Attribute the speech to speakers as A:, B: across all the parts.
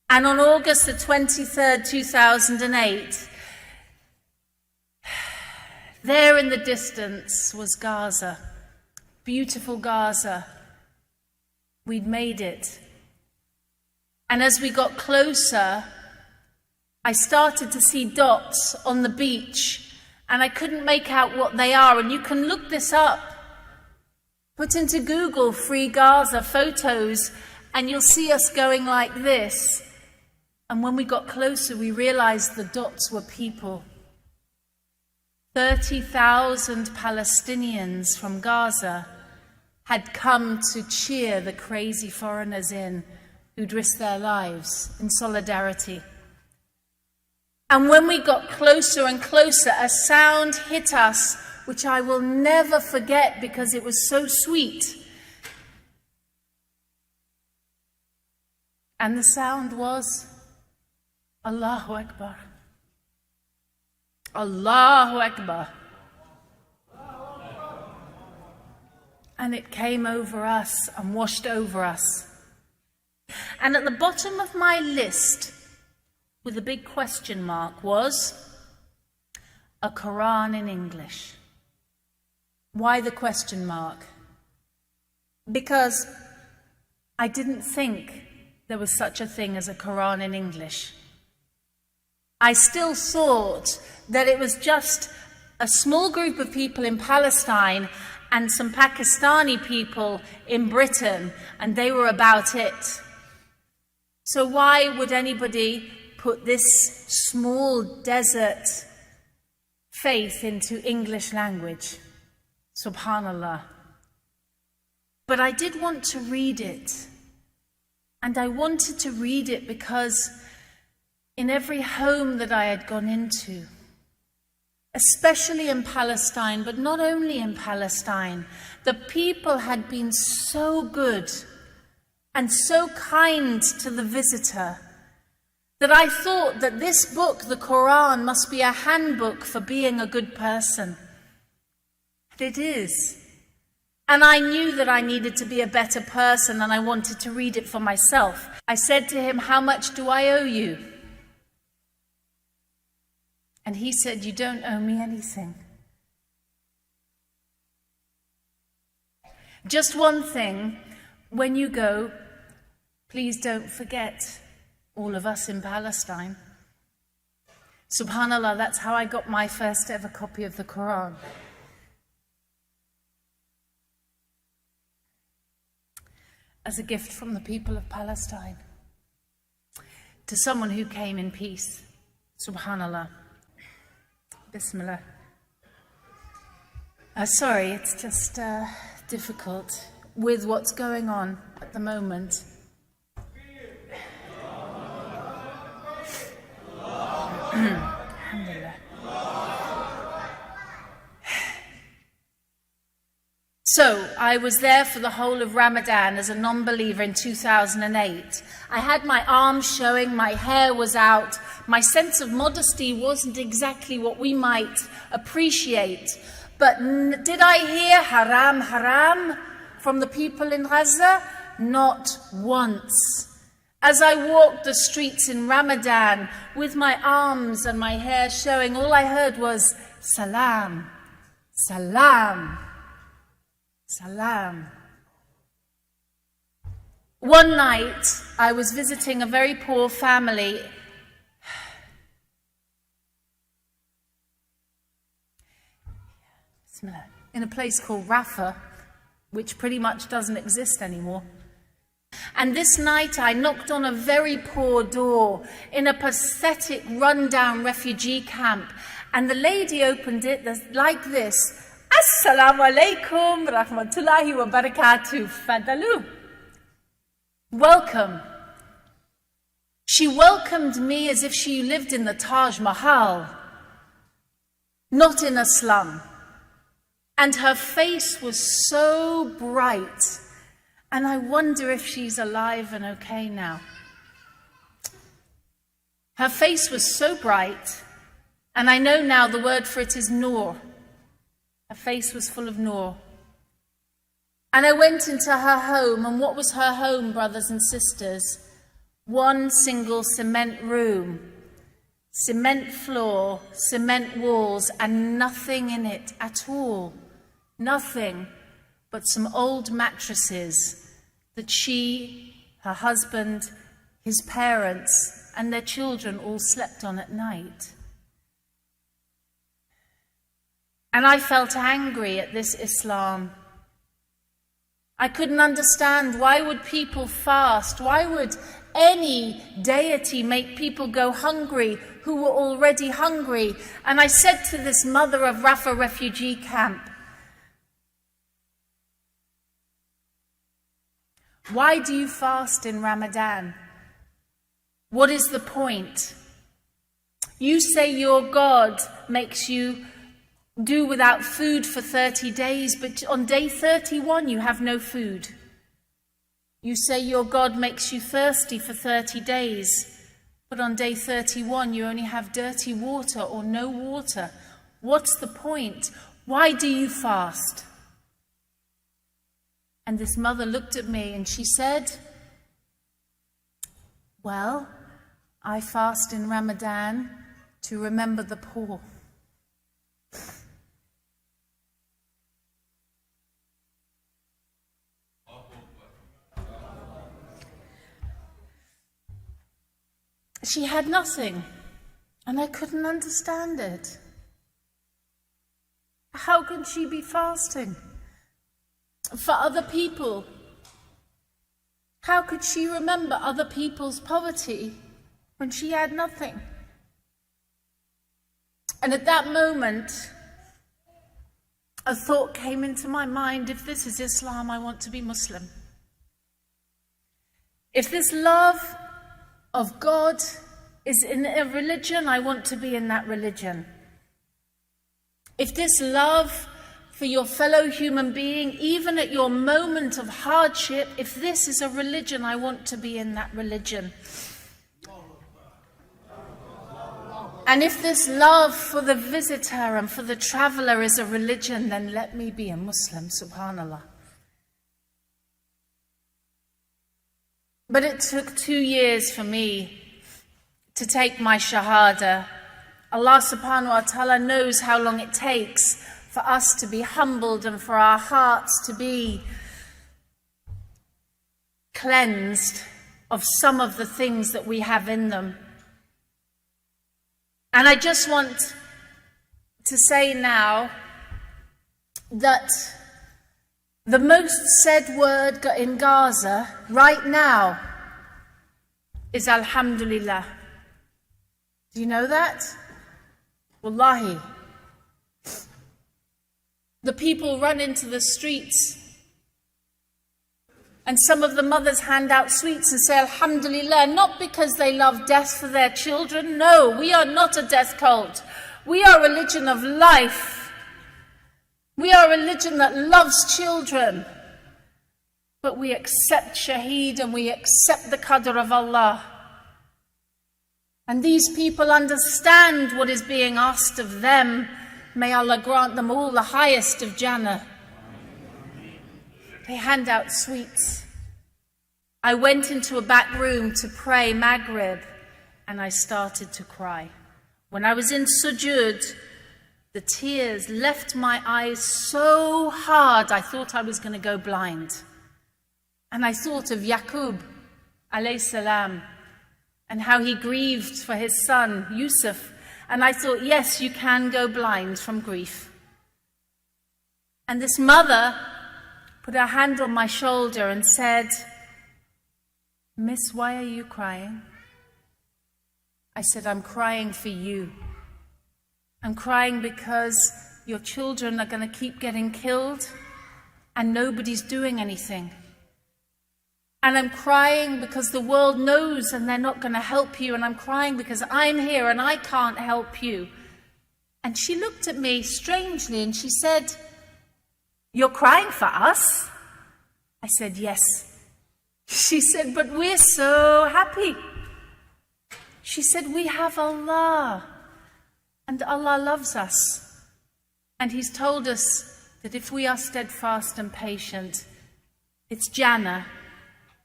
A: And on August the 23rd, 2008, there in the distance was Gaza, beautiful Gaza. We'd made it. And as we got closer, I started to see dots on the beach, and I couldn't make out what they are. And you can look this up. Put into Google Free Gaza photos, and you'll see us going like this. And when we got closer, we realized the dots were people. 30,000 Palestinians from Gaza had come to cheer the crazy foreigners in who'd risked their lives in solidarity. And when we got closer and closer, a sound hit us, which I will never forget because it was so sweet. And the sound was, Allahu Akbar. Allahu Akbar. And it came over us and washed over us. And at the bottom of my list, with a big question mark, was a Quran in English. Why the question mark? Because I didn't think there was such a thing as a Quran in English. I still thought that it was just a small group of people in Palestine and some Pakistani people in Britain, and they were about it. So why would anybody put this small desert faith into English language? Subhanallah. But I did want to read it. And I wanted to read it because in every home that I had gone into, especially in Palestine, but not only in Palestine, the people had been so good and so kind to the visitor that I thought that this book, the Quran, must be a handbook for being a good person. And it is. And I knew that I needed to be a better person, and I wanted to read it for myself. I said to him, "How much do I owe you?" And he said, "You don't owe me anything. Just one thing, when you go, please don't forget all of us in Palestine." Subhanallah, that's how I got my first ever copy of the Quran. As a gift from the people of Palestine to someone who came in peace. Subhanallah. Bismillah. Sorry, it's just difficult with what's going on at the moment. Alhamdulillah. So, I was there for the whole of Ramadan as a non-believer in 2008. I had my arms showing, my hair was out. My sense of modesty wasn't exactly what we might appreciate. But did I hear haram, haram from the people in Gaza? Not once. As I walked the streets in Ramadan with my arms and my hair showing, all I heard was salam, salam, salam. One night, I was visiting a very poor family in a place called Rafah, which pretty much doesn't exist anymore. And this night I knocked on a very poor door in a pathetic, run-down refugee camp. And the lady opened it like this: "Assalamu alaikum rahmatullahi wa barakatuh, fadalu." Welcome. She welcomed me as if she lived in the Taj Mahal, not in a slum. And her face was so bright. And I wonder if she's alive and okay now. Her face was so bright, and I know now the word for it is nur. Her face was full of nur. And I went into her home, and what was her home, brothers and sisters? One single cement room, cement floor, cement walls, and nothing in it at all. Nothing but some old mattresses that she, her husband, his parents, and their children all slept on at night. And I felt angry at this Islam. I couldn't understand, why would people fast? Why would any deity make people go hungry who were already hungry? And I said to this mother of Rafah refugee camp, why do you fast in Ramadan? What is the point? You say your God makes you do without food for 30 days, but on day 31 you have no food. You say your God makes you thirsty for 30 days, but on day 31 you only have dirty water or no water. What's the point? Why do you fast? And this mother looked at me and she said, well, I fast in Ramadan to remember the poor. She had nothing, and I couldn't understand it. How can she be fasting for other people? How could she remember other people's poverty when she had nothing? And at that moment, a thought came into my mind: if this is Islam, I want to be Muslim. If this love of God is in a religion, I want to be in that religion. If this love for your fellow human being, even at your moment of hardship, if this is a religion, I want to be in that religion. And if this love for the visitor and for the traveler is a religion, then let me be a Muslim, subhanallah. But it took 2 years for me to take my shahada. Allah subhanahu wa ta'ala knows how long it takes for us to be humbled and for our hearts to be cleansed of some of the things that we have in them. And I just want to say now that the most said word in Gaza right now is Alhamdulillah. Do you know that? Wallahi. The people run into the streets, and some of the mothers hand out sweets and say Alhamdulillah, not because they love death for their children. No, we are not a death cult. We are a religion of life. We are a religion that loves children, but we accept shaheed and we accept the qadr of Allah. And these people understand what is being asked of them. May Allah grant them all the highest of Jannah. They hand out sweets. I went into a back room to pray Maghrib, and I started to cry. When I was in sujood, the tears left my eyes so hard, I thought I was going to go blind. And I thought of Yaqub, alayhi salam, and how he grieved for his son, Yusuf. And I thought, yes, you can go blind from grief. And this mother put her hand on my shoulder and said, Miss, why are you crying? I said, I'm crying for you. I'm crying because your children are going to keep getting killed and nobody's doing anything. And I'm crying because the world knows and they're not going to help you. And I'm crying because I'm here and I can't help you. And she looked at me strangely and she said, you're crying for us? I said, yes. She said, but we're so happy. She said, we have Allah. And Allah loves us. And He's told us that if we are steadfast and patient, it's Jannah.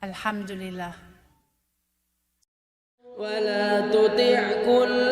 A: Alhamdulillah.
B: ولا تطع كل